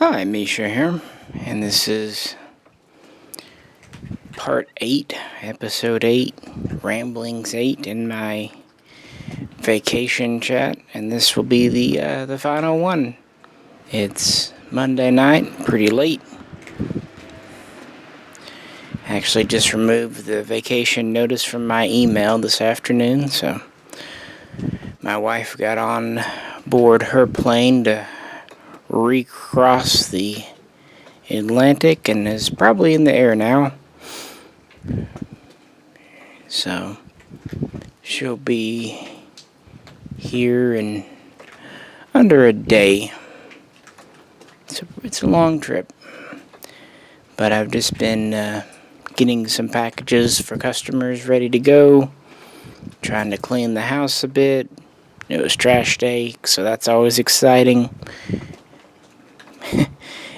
Hi, Misha here, and this is part 8, episode 8, Ramblings 8 in my vacation chat, and this will be the final one. It's Monday night, pretty late. I actually just removed the vacation notice from my email this afternoon, so my wife got on board her plane to recross the Atlantic and is probably in the air now. So she'll be here in under a day. It's a long trip, but I've just been getting some packages for customers ready to go, trying to clean the house a bit. It was trash day, so that's always exciting.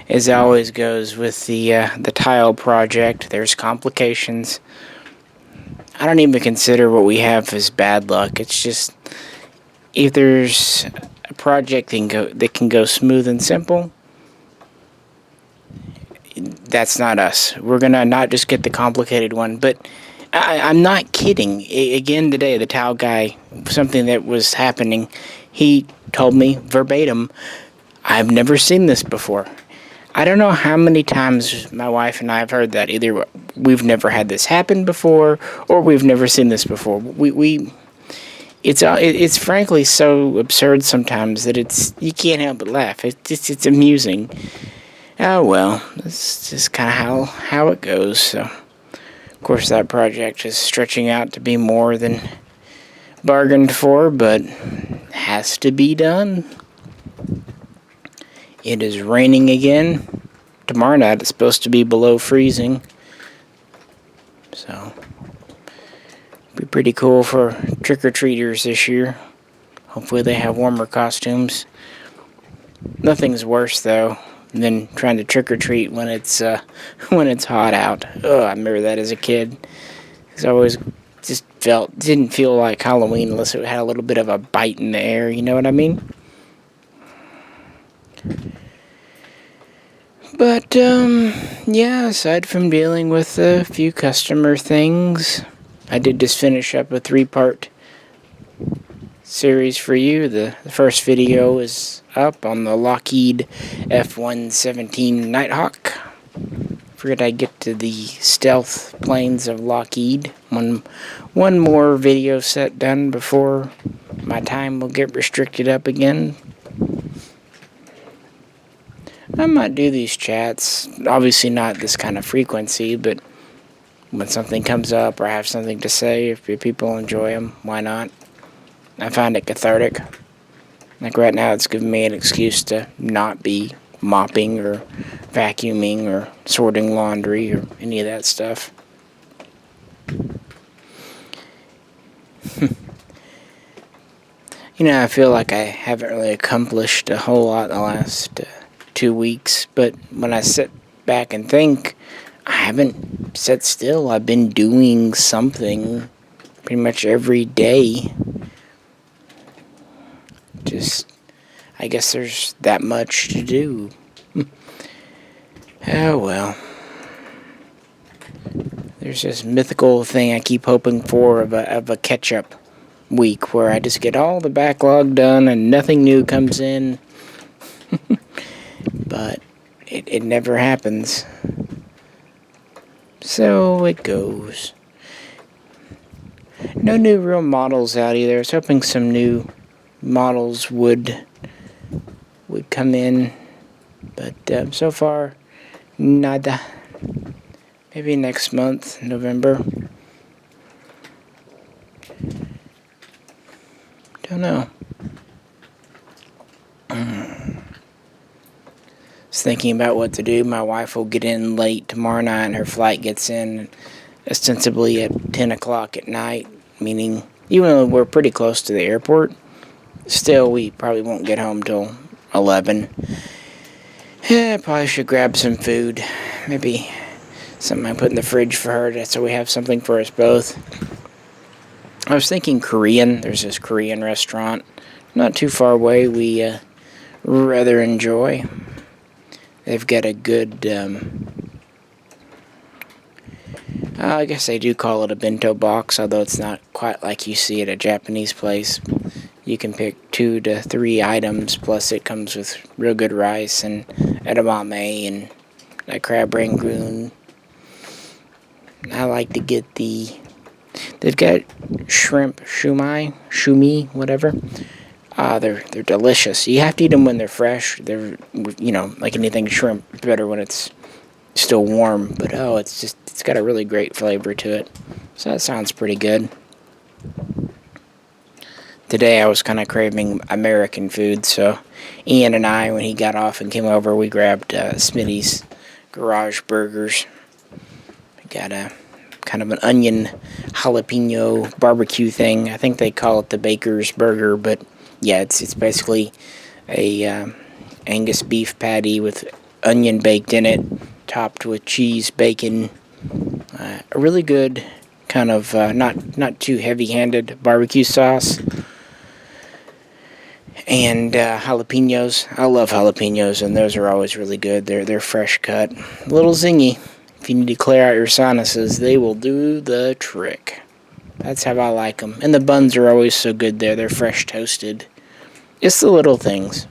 As it always goes with the tile project, there's complications. I don't even consider what we have as bad luck. It's just, if there's a project that can go smooth and simple, that's not us. We're gonna not just get the complicated one, but I'm not kidding. Again today, the tile guy, something that was happening, he told me verbatim, I've never seen this before. I don't know how many times my wife and I have heard that. Either we've never had this happen before, or we've never seen this before. It's frankly so absurd sometimes that you can't help but laugh. It's amusing. Oh well, it's just kind of how it goes. So, of course, that project is stretching out to be more than bargained for, but has to be done. It is raining again. Tomorrow night it's supposed to be below freezing. So, be pretty cool for trick-or-treaters this year. Hopefully they have warmer costumes. Nothing's worse, though, than trying to trick-or-treat when it's hot out. Oh, I remember that as a kid. Because I always just didn't feel like Halloween unless it had a little bit of a bite in the air, you know what I mean? But, yeah, aside from dealing with a few customer things, I did just finish up a 3-part series for you. The first video is up on the Lockheed F-117 Nighthawk. Figured I'd get to the stealth planes of Lockheed. One more video set done before my time will get restricted up again. I might do these chats, obviously not this kind of frequency, but when something comes up or I have something to say, if people enjoy them, why not? I find it cathartic. Like right now, it's giving me an excuse to not be mopping or vacuuming or sorting laundry or any of that stuff. I feel like I haven't really accomplished a whole lot in the last 2 weeks, but when I sit back and think, I haven't sat still. I've been doing something pretty much every day. Just, I guess there's that much to do. Oh well. There's this mythical thing I keep hoping for of a catch-up week where I just get all the backlog done and nothing new comes in. But it never happens. So it goes. No new real models out either. I was hoping some new models would come in, but so far, nada. Maybe next month, November. Don't know. Was thinking about what to do. My wife will get in late tomorrow night, and her flight gets in ostensibly at 10 o'clock at night, meaning even though we're pretty close to the airport, still we probably won't get home till 11. I probably should grab some food, maybe something I put in the fridge for her, so we have something for us both. I was thinking Korean. There's this Korean restaurant not too far away we rather enjoy. They've got a good, I guess they do call it a bento box, although it's not quite like you see at a Japanese place. You can pick 2 to 3 items, plus it comes with real good rice and edamame and a crab rangoon. I like to get they've got shrimp shumi, whatever. They're delicious. You have to eat them when they're fresh. They're, like anything shrimp, better when it's still warm. But it's got a really great flavor to it. So that sounds pretty good. Today I was kind of craving American food, so Ian and I, when he got off and came over, we grabbed Smitty's Garage Burgers. We got a kind of an onion jalapeno barbecue thing. I think they call it the Baker's Burger, but yeah, it's basically a Angus beef patty with onion baked in it, topped with cheese, bacon. A really good kind of not too heavy-handed barbecue sauce. And jalapenos. I love jalapenos, and those are always really good. They're fresh cut, a little zingy. If you need to clear out your sinuses, they will do the trick. That's how I like them. And the buns are always so good there. They're fresh toasted. It's the little things.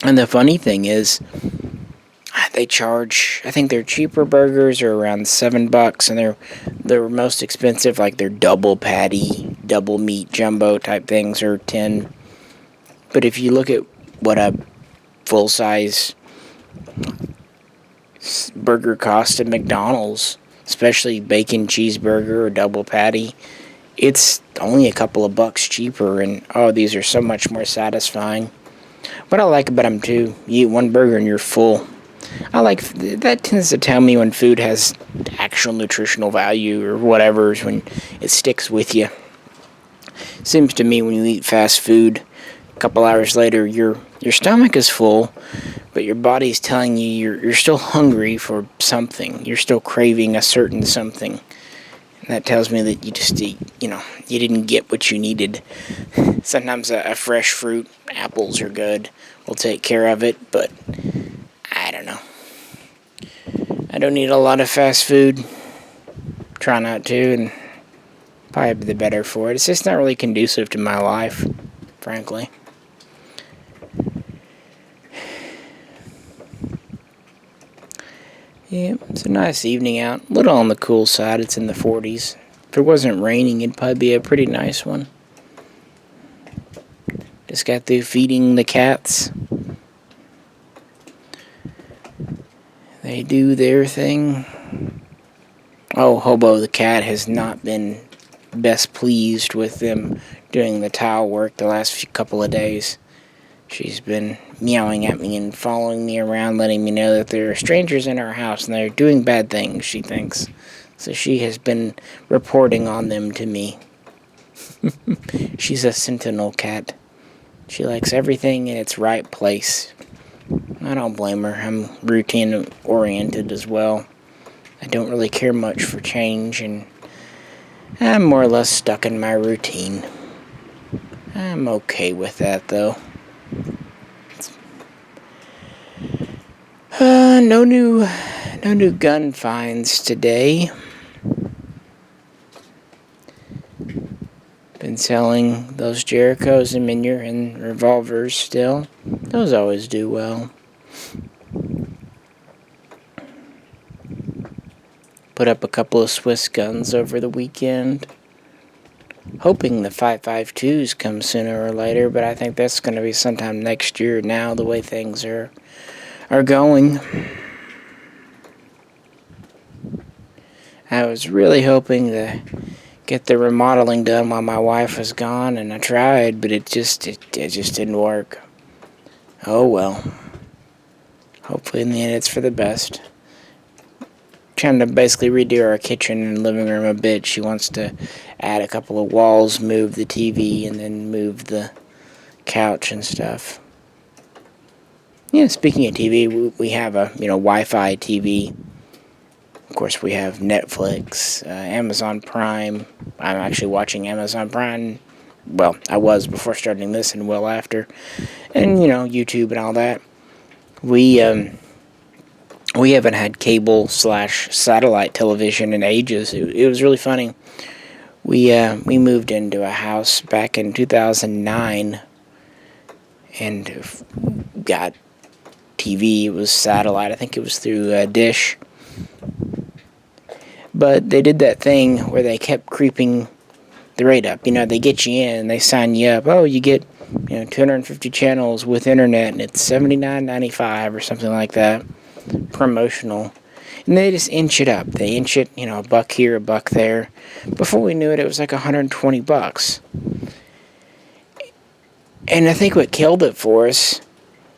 And the funny thing is, they charge, I think their cheaper burgers are around $7, and their most expensive, like their double patty, double meat jumbo type things, are 10. But if you look at what a full-size burger costs at McDonald's, especially bacon cheeseburger or double patty, it's only a couple of bucks cheaper, and these are so much more satisfying. What I like about them too, you eat one burger and you're full. That tends to tell me when food has actual nutritional value or whatever, is when it sticks with you. Seems to me when you eat fast food, a couple hours later your stomach is full, but your body's telling you you're still hungry for something. You're still craving a certain something. And that tells me that you didn't get what you needed. Sometimes a fresh fruit, apples are good. We'll take care of it, but I don't know. I don't eat a lot of fast food. Try not to, and probably the better for it. It's just not really conducive to my life, frankly. Yeah, it's a nice evening out. A little on the cool side. It's in the 40s. If it wasn't raining, it'd probably be a pretty nice one. Just got through feeding the cats. They do their thing. Hobo the cat has not been best pleased with them doing the tile work the last couple of days. She's been meowing at me and following me around, letting me know that there are strangers in our house and they're doing bad things, she thinks. So she has been reporting on them to me. She's a sentinel cat. She likes everything in its right place. I don't blame her. I'm routine-oriented as well. I don't really care much for change, and I'm more or less stuck in my routine. I'm okay with that, though. No new gun finds today. Been selling those Jerichos and Minier and revolvers still. Those always do well. Put up a couple of Swiss guns over the weekend. Hoping the 5.52s come sooner or later, but I think that's going to be sometime next year now, the way things are going. I was really hoping to get the remodeling done while my wife was gone, and I tried, but it just didn't work. Oh well. Hopefully in the end it's for the best. Trying to basically redo our kitchen and living room a bit. She wants to add a couple of walls, move the TV, and then move the couch and stuff. Yeah, speaking of TV, we have a Wi-Fi TV. Of course, we have Netflix, Amazon Prime. I'm actually watching Amazon Prime. Well, I was before starting this and well after. And, YouTube and all that. We We haven't had cable slash satellite television in ages. It was really funny. We moved into a house back in 2009 and got TV. It was satellite. I think it was through Dish. But they did that thing where they kept creeping the rate up. They get you in, they sign you up. Oh, you get 250 channels with internet, and it's $79.95 or something like that, promotional. And they just inch it up. They inch it, a buck here, a buck there. Before we knew it, it was like $120. And I think what killed it for us,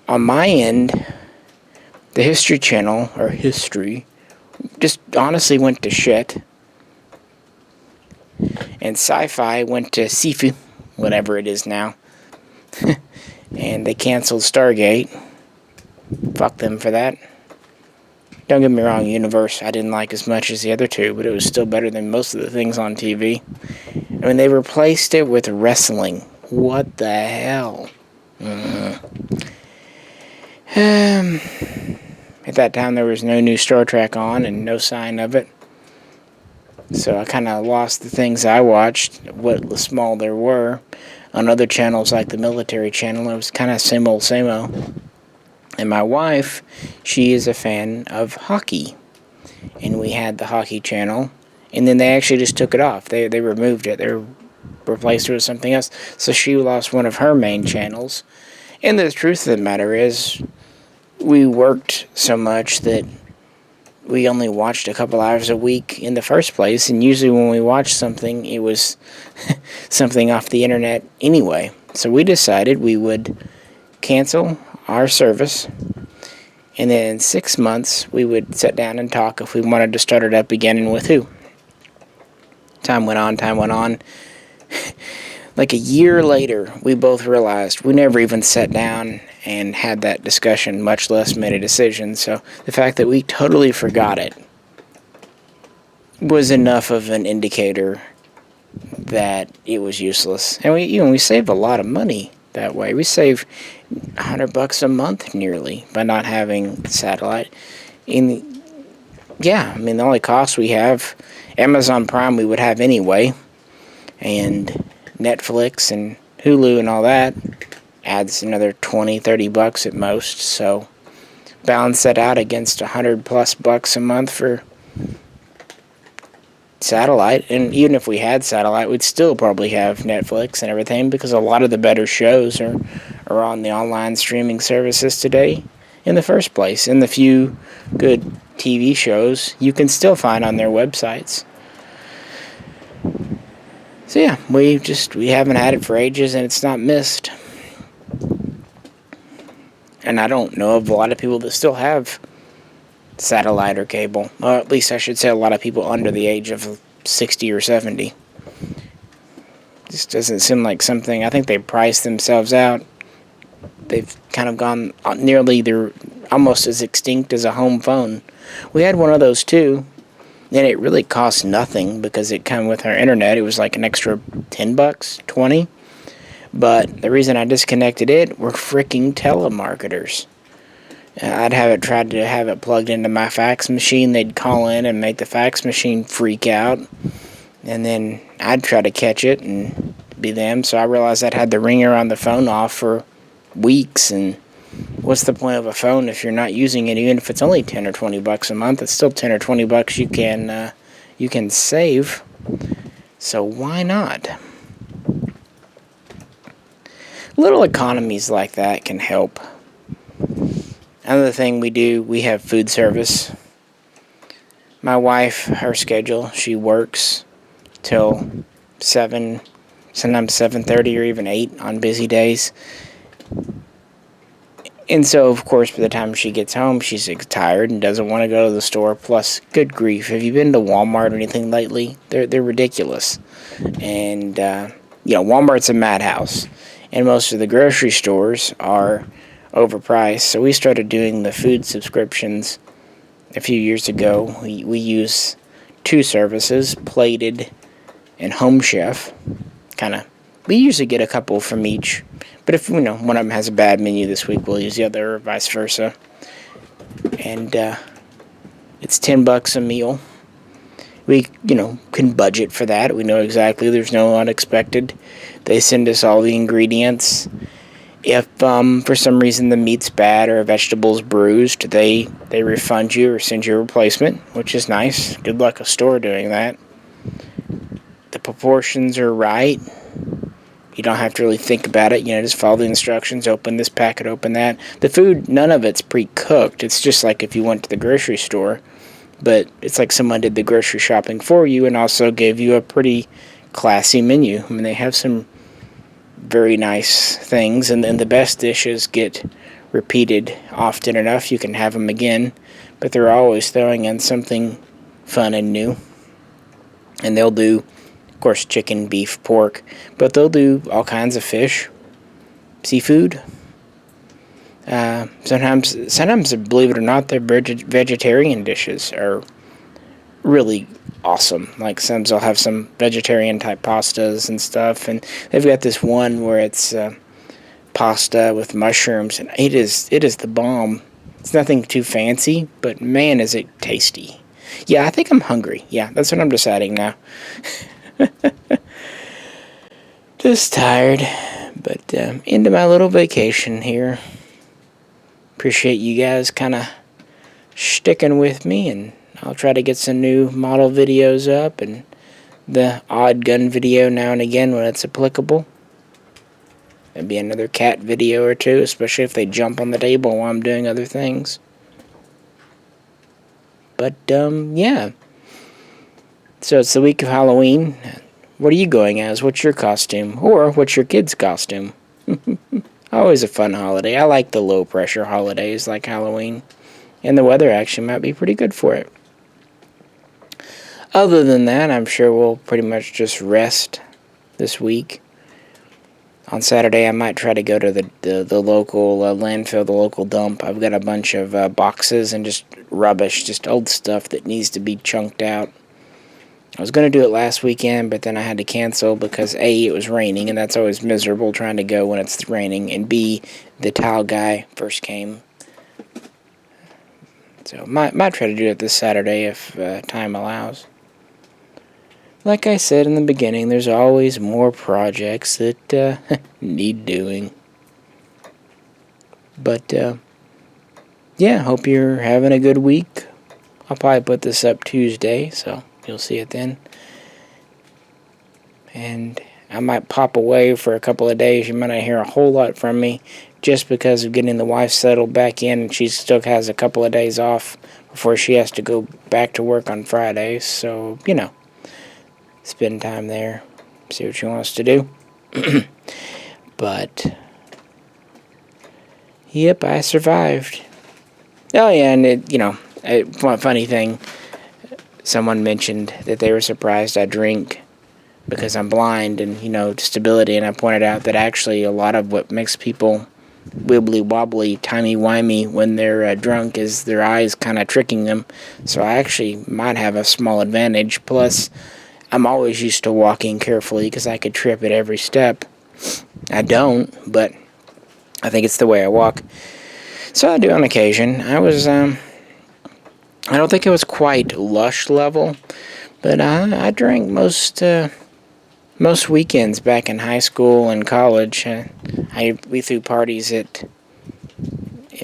on my end, the History Channel, or History, just honestly went to shit. And Sci-Fi went to Sifu, whatever it is now. And they canceled Stargate. Fuck them for that. Don't get me wrong, Universe I didn't like as much as the other two, but it was still better than most of the things on TV. I mean, they replaced it with wrestling. What the hell? At that time, there was no new Star Trek on and no sign of it. So I kind of lost the things I watched, what small there were. On other channels like the military channel, it was kind of same old, same old. And my wife, she is a fan of hockey. And we had the hockey channel. And then they actually just took it off. They removed it. They replaced it with something else. So she lost one of her main channels. And the truth of the matter is, we worked so much that we only watched a couple hours a week in the first place. And usually when we watched something, it was something off the internet anyway. So we decided we would cancel our service, and then in 6 months we would sit down and talk if we wanted to start it up again, and with who. Time went on. Like a year later, we both realized we never even sat down and had that discussion, much less made a decision. So the fact that we totally forgot it was enough of an indicator that it was useless. And we saved a lot of money that way. We save $100 a month nearly by not having satellite. The only cost we have, Amazon Prime we would have anyway, and Netflix and Hulu and all that adds another $20-$30 at most. So balance that out against $100+ a month for satellite. And even if we had satellite, we'd still probably have Netflix and everything, because a lot of the better shows are on the online streaming services today in the first place. And the few good TV shows you can still find on their websites. So yeah, we haven't had it for ages, and it's not missed. And I don't know of a lot of people that still have satellite or cable. Or at least I should say a lot of people under the age of 60 or 70. This doesn't seem like something. I think they priced themselves out. They've kind of gone nearly, they're almost as extinct as a home phone. We had one of those too, and it really cost nothing because it came with our internet. It was like an extra $10, $20. But the reason I disconnected it were freaking telemarketers. I'd tried to have it plugged into my fax machine. They'd call in and make the fax machine freak out. And then I'd try to catch it and be them. So I realized I'd had the ringer on the phone off for weeks. And what's the point of a phone if you're not using it? Even if it's only $10 or $20 a month, it's still $10 or $20 you can save. So why not? Little economies like that can help. Another thing we do, we have food service. My wife, her schedule, she works till 7, sometimes 7:30 or even 8 on busy days. And so, of course, by the time she gets home, she's tired and doesn't want to go to the store. Plus, good grief, have you been to Walmart or anything lately? They're ridiculous. And, Walmart's a madhouse. And most of the grocery stores are overpriced. So we started doing the food subscriptions a few years ago. We use 2 services, Plated and Home Chef. We usually get a couple from each. But if, one of them has a bad menu this week, we'll use the other, or vice versa. And It's $10 a meal. We, can budget for that. We know exactly there's no unexpected. They send us all the ingredients. If for some reason the meat's bad or a vegetable's bruised, they refund you or send you a replacement, which is nice. Good luck a store doing that. The proportions are right. You don't have to really think about it. Just follow the instructions. Open this packet, open that. The food, none of it's pre-cooked. It's just like if you went to the grocery store. But it's like someone did the grocery shopping for you and also gave you a pretty classy menu. I mean, they have some very nice things. And then the best dishes get repeated often enough. You can have them again. But they're always throwing in something fun and new. And they'll do, of course, chicken, beef, pork, but they'll do all kinds of fish, seafood. Sometimes, believe it or not, their vegetarian dishes are really awesome. Like they'll have some vegetarian type pastas and stuff, and they've got this one where it's pasta with mushrooms, and it is the bomb. It's nothing too fancy, but man, is it tasty. Yeah, I think I'm hungry. Yeah, that's what I'm deciding now. Just tired, but into my little vacation here. Appreciate you guys kind of sticking with me, and I'll try to get some new model videos up and the odd gun video now and again when it's applicable. Maybe another cat video or two, especially if they jump on the table while I'm doing other things. But, yeah. So it's the week of Halloween. What are you going as? What's your costume? Or what's your kid's costume? Always a fun holiday. I like the low-pressure holidays like Halloween. And the weather actually might be pretty good for it. Other than that, I'm sure we'll pretty much just rest this week. On Saturday, I might try to go to the local landfill, the local dump. I've got a bunch of boxes and just rubbish, just old stuff that needs to be chunked out. I was going to do it last weekend, but then I had to cancel because A, it was raining, and that's always miserable trying to go when it's raining, and B, the tile guy first came. So might try to do it this Saturday if time allows. Like I said in the beginning, there's always more projects that need doing. But, yeah, hope you're having a good week. I'll probably put this up Tuesday, so you'll see it then. And I might pop away for a couple of days. You might not hear a whole lot from me just because of getting the wife settled back in. And she still has a couple of days off before she has to go back to work on Fridays. So, spend time there, see what she wants to do. But, yep, I survived. Oh, yeah, and one funny thing, someone mentioned that they were surprised I drink because I'm blind and, stability, and I pointed out that actually a lot of what makes people wibbly-wobbly, timey-wimey when they're drunk is their eyes kind of tricking them, so I actually might have a small advantage, plus I'm always used to walking carefully because I could trip at every step. I don't, but I think it's the way I walk. So I do on occasion. I don't think it was quite lush level, but I drank most weekends back in high school and college. We threw parties at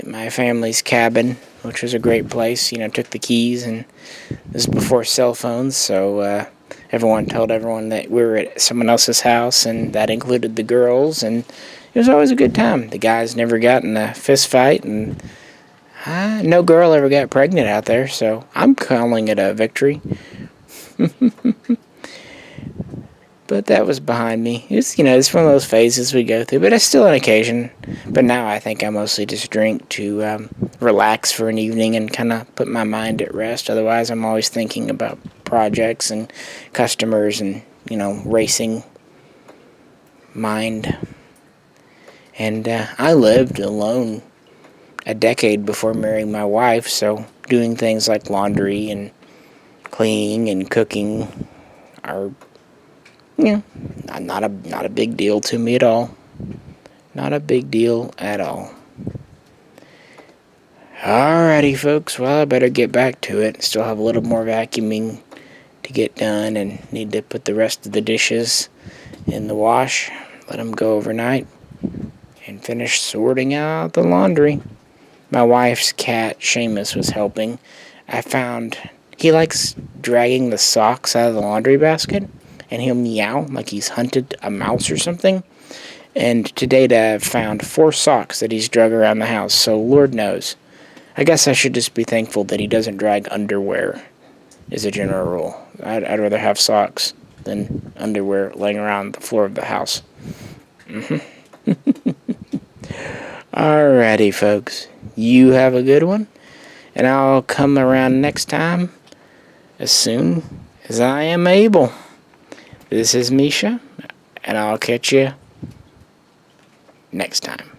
my family's cabin, which was a great place. Took the keys, and this was before cell phones, so everyone told everyone that we were at someone else's house, and that included the girls, and it was always a good time. The guys never got in a fist fight, and no girl ever got pregnant out there, so I'm calling it a victory. But that was behind me. It's one of those phases we go through, but it's still an occasion. But now I think I mostly just drink to relax for an evening and kind of put my mind at rest. Otherwise, I'm always thinking about projects and customers and, racing mind. And I lived alone a decade before marrying my wife, so doing things like laundry and cleaning and cooking are, not a big deal to me at all. Not a big deal at all. Alrighty, folks. Well, I better get back to it. Still have a little more vacuuming to get done, and need to put the rest of the dishes in the wash, let them go overnight, and finish sorting out the laundry. My wife's cat, Seamus, was helping. I found he likes dragging the socks out of the laundry basket, and he'll meow like he's hunted a mouse or something. And to date, I've found 4 socks that he's drug around the house, so Lord knows. I guess I should just be thankful that he doesn't drag underwear, as a general rule. I'd rather have socks than underwear laying around the floor of the house. Alrighty, folks. You have a good one, and I'll come around next time as soon as I am able. This is Misha, and I'll catch you next time.